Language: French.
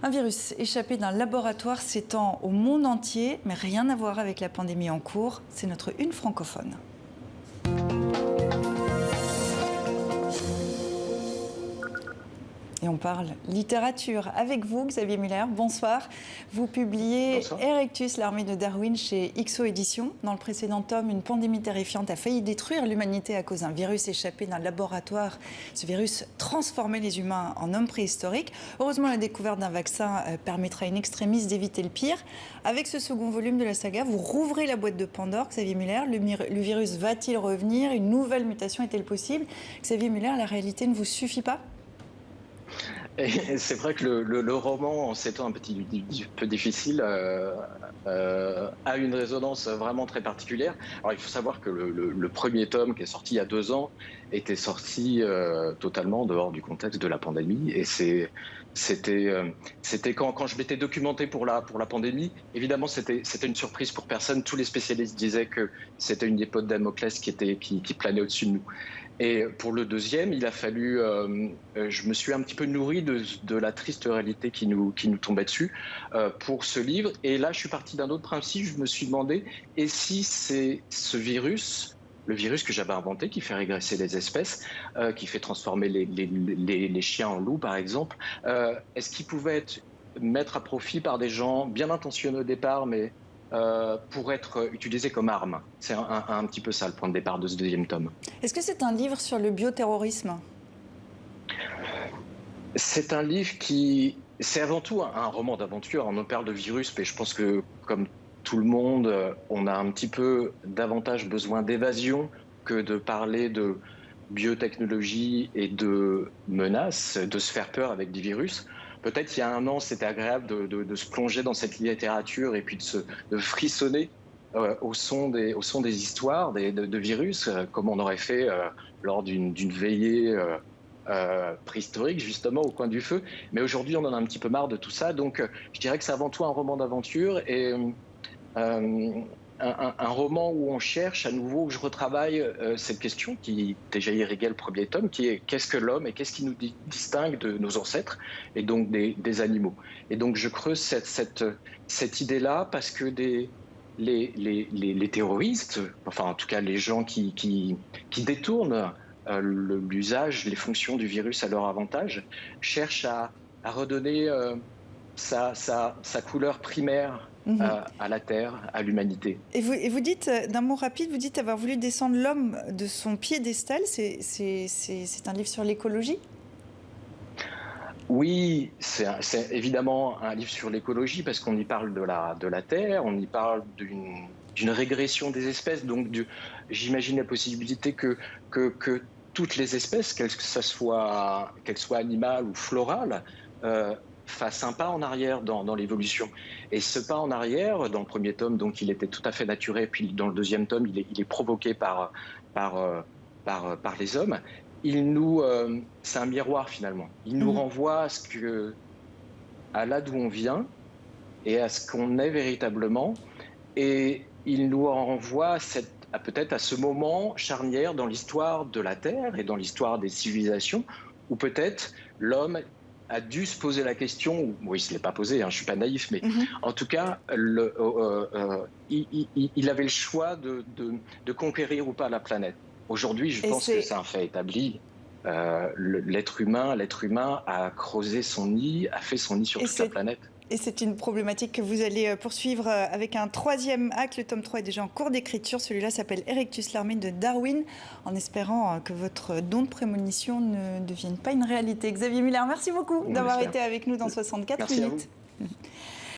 Un virus échappé d'un laboratoire s'étend au monde entier, mais rien à voir avec la pandémie en cours. C'est notre une francophone. Et on parle littérature avec vous, Xavier Muller. Bonsoir. Vous publiez Erectus, l'armée de Darwin chez XO Éditions. Dans le précédent tome, une pandémie terrifiante a failli détruire l'humanité à cause d'un virus échappé d'un laboratoire. Ce virus transformait les humains en hommes préhistoriques. Heureusement, la découverte d'un vaccin permettra à une extrémiste d'éviter le pire. Avec ce second volume de la saga, vous rouvrez la boîte de Pandore, Xavier Muller. Le virus va-t-il revenir? Une nouvelle mutation est-elle possible? Xavier Muller, la réalité ne vous suffit pas? C'est vrai que le roman, en ces temps un petit peu difficile, a une résonance vraiment très particulière. Alors il faut savoir que le premier tome, qui est sorti il y a 2 ans, était sorti totalement dehors du contexte de la pandémie. Et c'était quand je m'étais documenté pour la pandémie, évidemment c'était une surprise pour personne. Tous les spécialistes disaient que c'était une épée de Damoclès qui planait au-dessus de nous. Et pour le deuxième, il a fallu, je me suis un petit peu nourri de la triste réalité qui nous tombait dessus pour ce livre. Et là, je suis parti d'un autre principe. Je me suis demandé, et si c'est ce virus, le virus que j'avais inventé, qui fait régresser les espèces, qui fait transformer les chiens en loups, par exemple, est-ce qu'il pouvait être mis à profit par des gens bien intentionnés au départ, mais pour être utilisé comme arme? C'est un petit peu ça le point de départ de ce deuxième tome. Est-ce que c'est un livre sur le bioterrorisme? C'est un livre c'est avant tout un roman d'aventure. On parle de virus, mais je pense que comme tout le monde, on a un petit peu davantage besoin d'évasion que de parler de biotechnologie et de menaces, de se faire peur avec des virus. Peut-être il y a 1 an, c'était agréable de se plonger dans cette littérature et puis de frissonner au son des histoires de virus, comme on aurait fait lors d'une veillée préhistorique, justement, au coin du feu. Mais aujourd'hui, on en a un petit peu marre de tout ça. Donc, je dirais que c'est avant tout un roman d'aventure et un roman où on cherche à nouveau, où je retravaille cette question qui déjà irriguait le premier tome, qui est qu'est-ce que l'homme et qu'est-ce qui nous distingue de nos ancêtres et donc des animaux. Et donc je creuse cette idée-là parce que les terroristes, enfin en tout cas les gens qui détournent l'usage, les fonctions du virus à leur avantage, cherchent à redonner sa couleur primaire à la Terre, à l'humanité. Et vous dites, d'un mot rapide, vous dites avoir voulu descendre l'homme de son piédestal. C'est un livre sur l'écologie? Oui, c'est évidemment un livre sur l'écologie parce qu'on y parle de la Terre, on y parle d'une régression des espèces. Donc j'imagine la possibilité que toutes les espèces, qu'elles soient animales ou florales, fasse un pas en arrière dans l'évolution. Et ce pas en arrière, dans le premier tome, donc il était tout à fait naturel, puis dans le deuxième tome, il est provoqué par les hommes. C'est un miroir finalement. Il nous renvoie à là d'où on vient et à ce qu'on est véritablement. Et il nous renvoie peut-être à ce moment charnière dans l'histoire de la Terre et dans l'histoire des civilisations, où peut-être l'homme a dû se poser la question, oui, il ne se l'est pas posé, hein, je ne suis pas naïf, mais en tout cas, il avait le choix de conquérir ou pas la planète. Aujourd'hui, je pense que c'est un fait établi. L'être humain a creusé son nid, a fait son nid sur toute la planète. Et c'est une problématique que vous allez poursuivre avec un 3e acte. Le tome 3 est déjà en cours d'écriture. Celui-là s'appelle Erectus, l'armée de Darwin, en espérant que votre don de prémonition ne devienne pas une réalité. Xavier Muller, merci beaucoup d'avoir été avec nous dans 64 minutes.